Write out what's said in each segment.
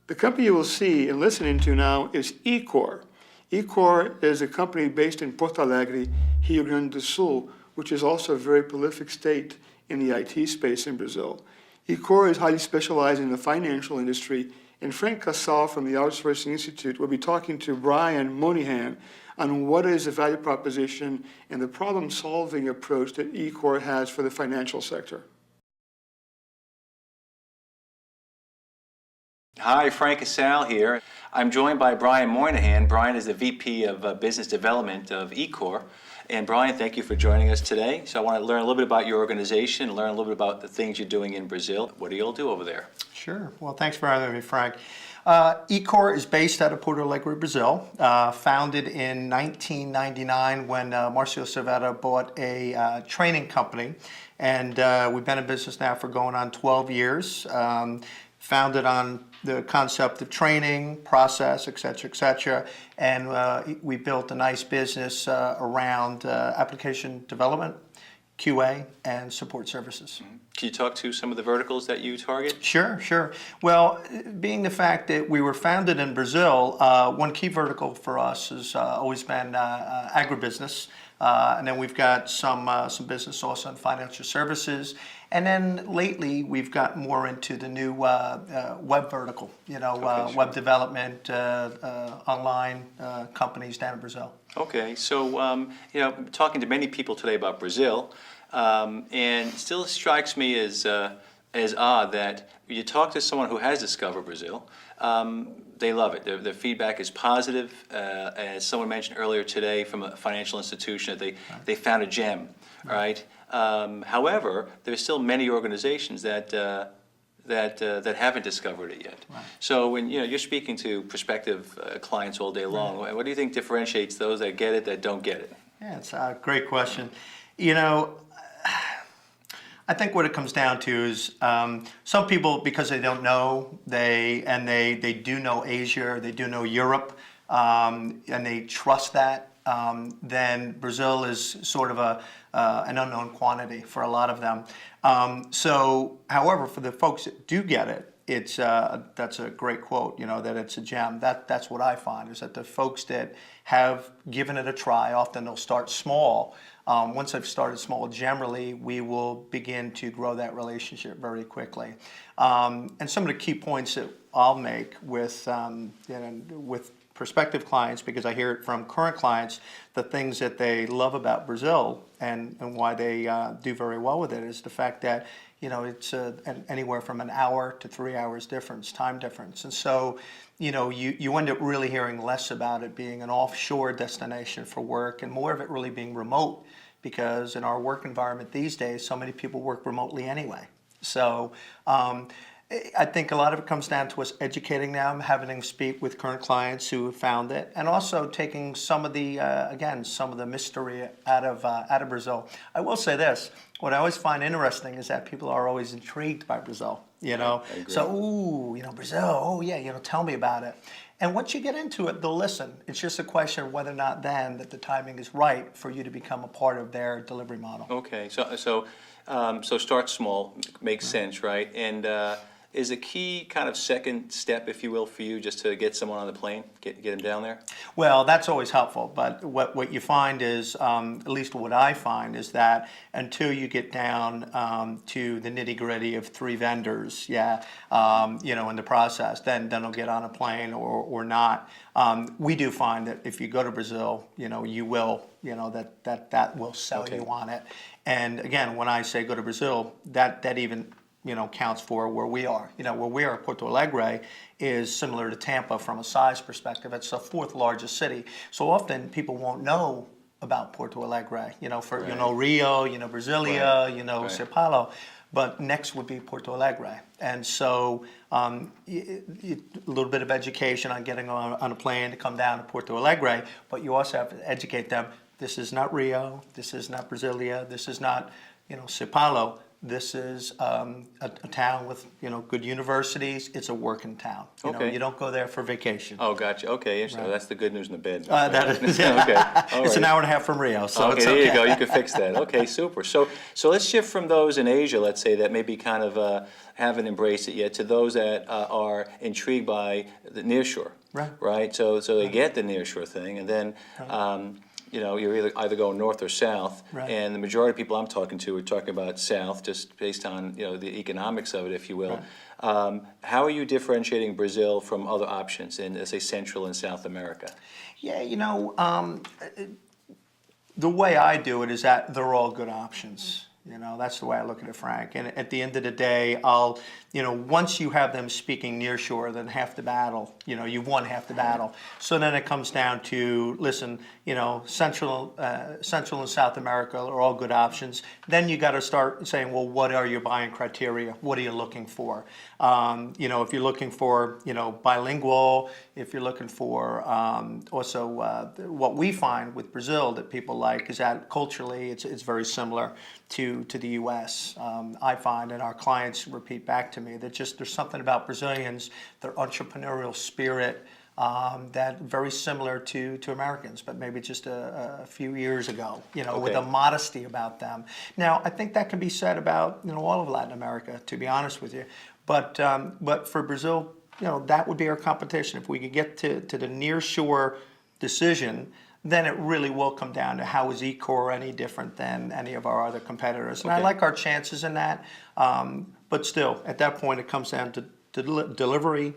The company you will see and listening to now is eCore. eCore is a company based in Porto Alegre, Rio Grande do Sul, which is also a very prolific state in the IT space in Brazil. eCore is highly specialized in the financial industry, and Frank Casale from the Outsourcing Institute will be talking to Brian Moynihan on what is the value proposition and the problem-solving approach that eCore has for the financial sector. Hi, Frank Casale here. I'm joined by Brian Moynihan. Brian is the VP of Business Development of eCore. And Brian, thank you for joining us today. So I want to learn a little bit about your organization, learn a little bit about the things you're doing in Brazil. What do you all do over there? Sure. Well, thanks for having me, Frank. eCore is based out of Porto Alegre, Brazil, founded in 1999 when Marcio Cervera bought a training company. And we've been in business now for going on 12 years. Founded on the concept of training, process, et cetera, and we built a nice business around application development, QA, and support services. Can you talk to some of the verticals that you target? Sure. Well, being the fact that we were founded in Brazil, one key vertical for us has always been agribusiness. And then we've got some business also in financial services. And then lately, we've got more into the new web vertical, Okay, sure. web development, online companies down in Brazil. Okay, so talking to many people today about Brazil, and it still strikes me as odd that you talk to someone who has discovered Brazil, they love it. Their feedback is positive. As someone mentioned earlier today from a financial institution, they found a gem, right? However, there's still many organizations that haven't discovered it yet. Right. So when you're speaking to prospective clients all day long, what do you think differentiates those that get it that don't get it? Yeah, it's a great question. I think what it comes down to is some people, because they don't know, they do know Asia, they do know Europe, and they trust that, then Brazil is sort of an unknown quantity for a lot of them. However, for the folks that do get it, that's a great quote, that it's a gem. That's what I find, is that the folks that have given it a try, often they'll start small. Once they've started small, generally, we will begin to grow that relationship very quickly. And some of the key points that I'll make with prospective clients, because I hear it from current clients, the things that they love about Brazil and why they do very well with it is the fact that it's anywhere from an hour to 3 hours difference, time difference. And so, you end up really hearing less about it being an offshore destination for work and more of it really being remote, because in our work environment these days, so many people work remotely anyway. So I think a lot of it comes down to us educating them, having them speak with current clients who have found it, and also taking some of the mystery out of Brazil. I will say this: what I always find interesting is that people are always intrigued by Brazil. I agree. So Brazil. Oh yeah, tell me about it. And once you get into it, they'll listen. It's just a question of whether or not then that the timing is right for you to become a part of their delivery model. Okay, so start small makes sense, right? And is a key kind of second step, if you will, for you just to get someone on the plane, get them down there? Well, that's always helpful, but what you find is, at least what I find, is that until you get down to the nitty-gritty of 3 vendors, in the process, then they'll get on a plane or not. We do find that if you go to Brazil, you will, that will sell you on it. And again, when I say go to Brazil, that even counts for where we are. Where we are, Porto Alegre, is similar to Tampa from a size perspective. It's the 4th largest city. So often people won't know about Porto Alegre. Rio, Brasilia, Sao Paulo. But next would be Porto Alegre. And so a little bit of education on getting on a plane to come down to Porto Alegre, but you also have to educate them. This is not Rio, this is not Brasilia, this is not Sao Paulo. This is a town with, good universities. It's a working town. Okay. You don't go there for vacation. Oh, gotcha. Okay, interesting. Right. That's the good news and the bad news. That is, yeah. Okay. All It's right. an hour and a half from Rio, so Okay, it's there okay. you go. You can fix that. Okay, super. So let's shift from those in Asia, let's say, that maybe kind of haven't embraced it yet, to those that are intrigued by the nearshore. Right. Right. So they get the nearshore thing, and then you're either going north or south. Right. And the majority of people I'm talking to are talking about south, just based on the economics of it, if you will. Right. How are you differentiating Brazil from other options in, let's say, Central and South America? Yeah, the way I do it is that they're all good options. That's the way I look at it, Frank. And at the end of the day, once you have them speaking nearshore, then half the battle, you've won half the battle. So then it comes down to, listen, Central and South America are all good options. Then you got to start saying, well, what are your buying criteria? What are you looking for? If you're looking for, bilingual, if you're looking for also what we find with Brazil that people like is that culturally it's very similar to the U.S. I find, and our clients repeat back to me, that just there's something about Brazilians, their entrepreneurial spirit, that very similar to Americans, but maybe just a few years ago, with a modesty about them. Now, I think that can be said about all of Latin America, to be honest with you. But for Brazil, that would be our competition. If we could get to the nearshore decision, then it really will come down to how is eCore any different than any of our other competitors. And I like our chances in that. But still, at that point, it comes down to delivery,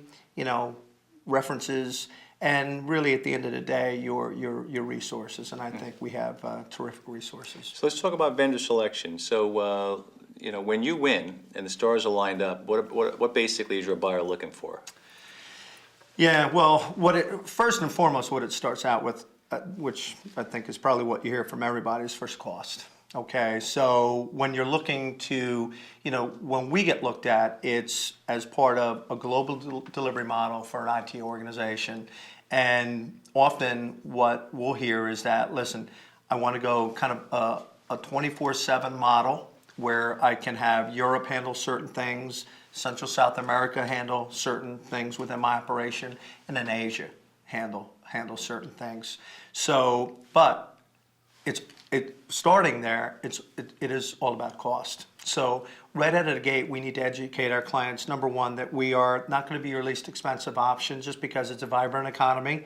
references, and really at the end of the day, your resources. And I think we have terrific resources. So let's talk about vendor selection. So when you win and the stars are lined up, what basically is your buyer looking for? Yeah, well, first and foremost, what it starts out with, which I think is probably what you hear from everybody, is first cost. Okay, so when you're looking to, when we get looked at, it's as part of a global delivery model for an IT organization. And often what we'll hear is that, listen, I want to go kind of a 24/7 model where I can have Europe handle certain things, Central South America handle certain things within my operation, and then Asia handle certain things. So, but starting there, it is all about cost. So right out of the gate, we need to educate our clients, number one, that we are not going to be your least expensive option just because it's a vibrant economy.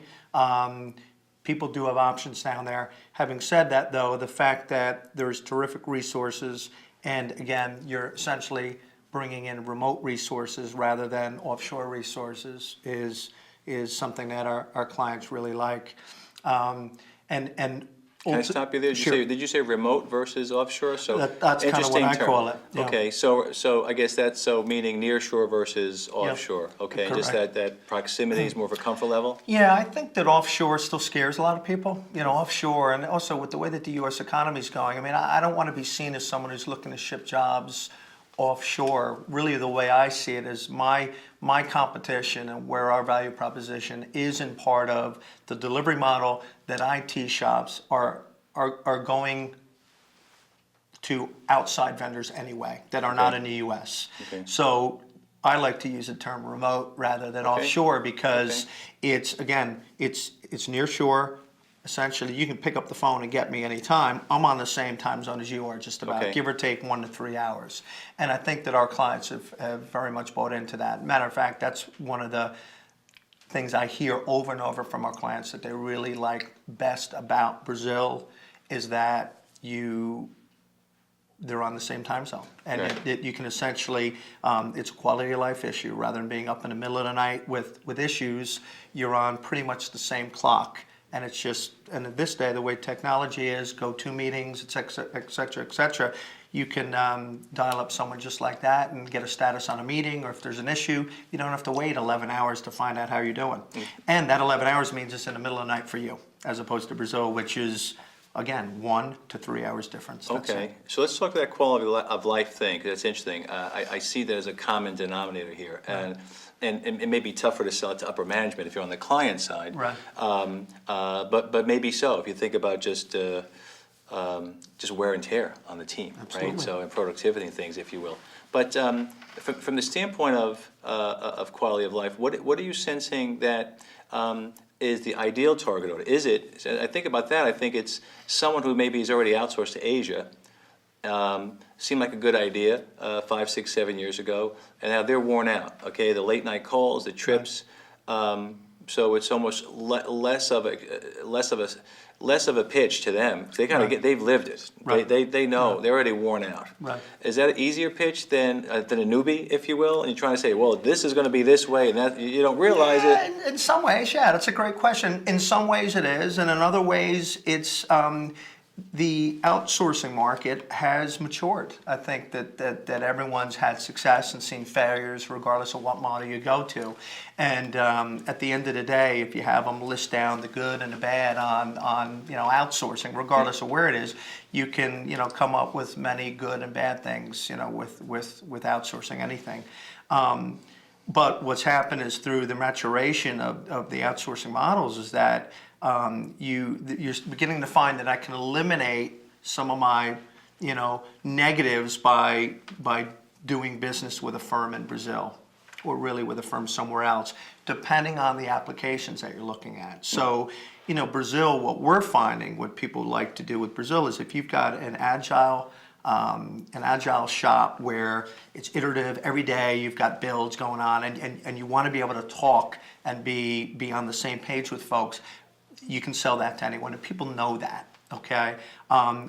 People do have options down there. Having said that, though, the fact that there's terrific resources, and again, you're essentially bringing in remote resources rather than offshore resources is something that our clients really like. Can I stop you there? Did you say remote versus offshore? So that's kind of what I call it. Yeah. Okay, so I guess that's meaning nearshore versus offshore. Okay, correct. just that proximity is more of a comfort level. Yeah, I think that offshore still scares a lot of people. Offshore, and also with the way that the U.S. economy is going. I mean, I don't want to be seen as someone who's looking to ship jobs offshore. Really, the way I see it is my competition and where our value proposition is in part of the delivery model that IT shops are going to outside vendors anyway that are not in the U.S. Okay. So I like to use the term remote rather than offshore because it's near shore. Essentially, you can pick up the phone and get me anytime. I'm on the same time zone as you are, just about, give or take 1 to 3 hours. And I think that our clients have very much bought into that. Matter of fact, that's one of the things I hear over and over from our clients that they really like best about Brazil is that they're on the same time zone. And you can essentially, it's a quality of life issue. Rather than being up in the middle of the night with issues, you're on pretty much the same clock. And it's just, and in this day, the way technology is, go to meetings, et cetera, you can dial up someone just like that and get a status on a meeting, or if there's an issue, you don't have to wait 11 hours to find out how you're doing. And that 11 hours means it's in the middle of the night for you, as opposed to Brazil, which is, again, 1 to 3 hours difference. Okay, so let's talk that quality of life thing, because that's interesting. I see that as a common denominator here. And it may be tougher to sell it to upper management if you're on the client side. Right. But maybe so, if you think about just just wear and tear on the team, right? Absolutely. So, and productivity and things, if you will. But from the standpoint of quality of life, what are you sensing that is the ideal target audience? Is it, I think about that, I think it's someone who maybe is already outsourced to Asia, seemed like a good idea 5, 6, 7 years ago, and now they're worn out, okay? The late night calls, the trips, so it's almost less of a pitch to them. They kind of Right. they've lived it. Right. They know, they're already worn out. Right. Is that an easier pitch than a newbie, if you will? And you're trying to say, well, this is going to be this way, and that you don't realize Yeah, it. in some ways, yeah, that's a great question. In some ways it is, and in other ways it's the outsourcing market has matured. I think that everyone's had success and seen failures regardless of what model you go to. And at the end of the day, if you have them list down the good and the bad on outsourcing, regardless of where it is, you can come up with many good and bad things with outsourcing anything. But what's happened is through the maturation of the outsourcing models is that you're beginning to find that I can eliminate some of my negatives by doing business with a firm in Brazil or really with a firm somewhere else, depending on the applications that you're looking at. So, Brazil, what we're finding, what people like to do with Brazil is if you've got an agile shop where it's iterative every day, you've got builds going on, and you want to be able to talk and be on the same page with folks, you can sell that to anyone, and people know that, okay?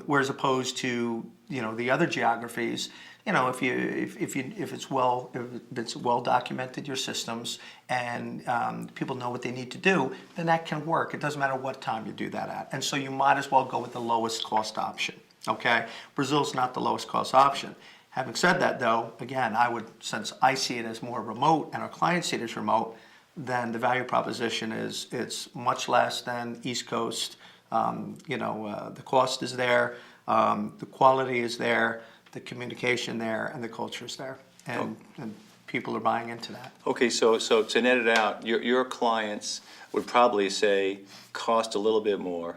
Whereas opposed to the other geographies, if it's well documented, your systems, and people know what they need to do, then that can work. It doesn't matter what time you do that at, and so you might as well go with the lowest cost option. Okay, Brazil's not the lowest cost option. Having said that, though, again, since I see it as more remote and our clients see it as remote, then the value proposition is it's much less than East Coast. The cost is there, the quality is there, the communication there, and the culture is there, and people are buying into that. Okay, so to net it out, your clients would probably say cost a little bit more,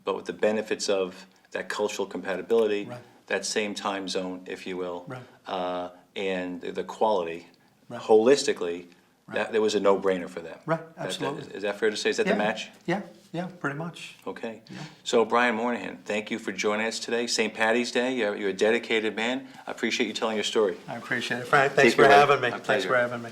but with the benefits of that cultural compatibility, Right. that same time zone, if you will, Right. and the quality, Right. holistically, Right. that was a no-brainer for them. Right, absolutely. Is that fair to say? Is that the match? Yeah, pretty much. Okay. So, Brian Moynihan, thank you for joining us today. St. Patty's Day, you're a dedicated man. I appreciate you telling your story. I appreciate it, Frank. Thanks Take care, for buddy. having me. My Thanks pleasure. for having me.